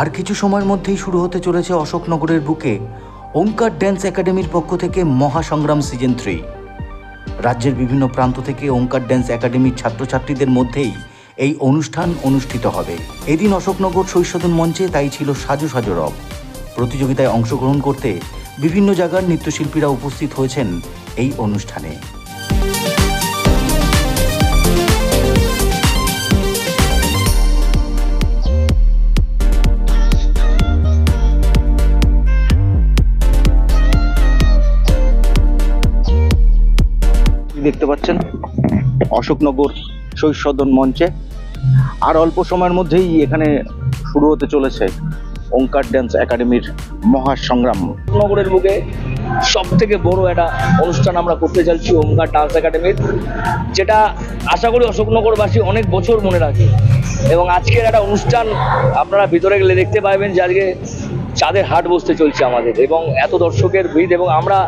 আর কিছু সময়ের মধ্যেই শুরু হতে চলেছে অশোকনগরের বুকে ওঙ্কার ড্যান্স একাডেমির পক্ষ থেকে মহাসংগ্রাম সিজন 3। রাজ্যের বিভিন্ন প্রান্ত থেকে ওঙ্কার ড্যান্স একাডেমির ছাত্রছাত্রীদের মধ্যেই এই অনুষ্ঠান অনুষ্ঠিত হবে। এদিন অশোকনগর শৈশদন মঞ্চে তাই ছিল সাজো সাজো রব। প্রতিযোগিতায় অংশগ্রহণ করতে বিভিন্ন জায়গার নৃত্যশিল্পীরা উপস্থিত হয়েছেন এই অনুষ্ঠানে। দেখতে পাচ্ছেন অশোকনগর শৈশদন মঞ্চে আর অল্প সময়ের মধ্যেই এখানে শুরু হতে চলেছে ওঙ্কার ড্যান্স একাডেমির মহাসংগ্রাম। নগরের বুকে সব থেকে বড় একটা অনুষ্ঠান আমরা করতে চাইছি ওঙ্কার ডান্স একাডেমির, যেটা আশা করি অশোকনগরবাসী অনেক বছর মনে রাখে। এবং আজকের একটা অনুষ্ঠান আপনারা ভিতরে গেলে দেখতে পাবেন যে আজকে চাঁদের হাট বসতে চলছে আমাদের, এবং এত দর্শকের ভিড়, এবং আমরা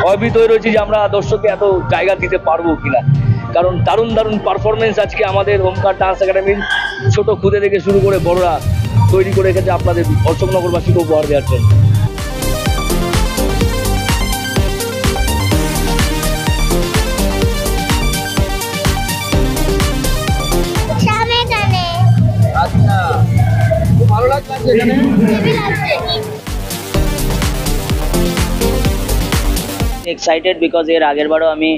ভয়ভীত হয়ে রয়েছি যে আমরা দর্শককে এত জায়গা দিতে পারবো কিনা, কারণ দারুণ দারুণ পারফরমেন্স আজকে আমাদের ওঙ্কার ডান্স একাডেমির ছোট খুদে থেকে শুরু করে বড়রা তৈরি করে রেখেছে আপনাদের অশোকনগরবাসীকে উপহার দেওয়ার জন্য। ভালো লাগছে এক্সাইটেড বিকজ এর আগের বারও আমি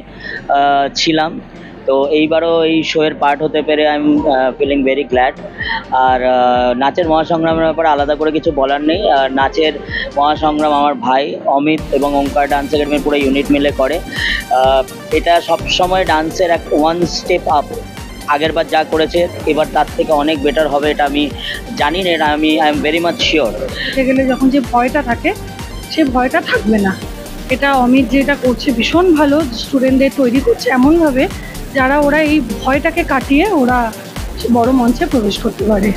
ছিলাম, তো এইবারও এই শোয়ের পার্ট হতে পেরে I am feeling very glad. আর নাচের মহাসংগ্রামের ব্যাপারে আলাদা করে কিছু বলার নেই। আর নাচের মহাসংগ্রাম আমার ভাই অমিত এবং ওঙ্কার ডান্স একাডেমির পুরো ইউনিট মিলে করে। এটা সবসময় ডান্সের এক ওয়ান স্টেপ আপ, আগেরবার যা করেছে এবার তার থেকে অনেক বেটার হবে, এটা আমি জানি না, এটা I am very much sure. গেলে যখন যে ভয়টা থাকে সে ভয়টা থাকবে না। এটা অমিত যেটা করছে ভীষণ ভালো, স্টুডেন্টদের তৈরি করছে এমনভাবে যারা ওরা এই ভয়টাকে কাটিয়ে ওরা বড় মঞ্চে প্রবেশ করতে পারে।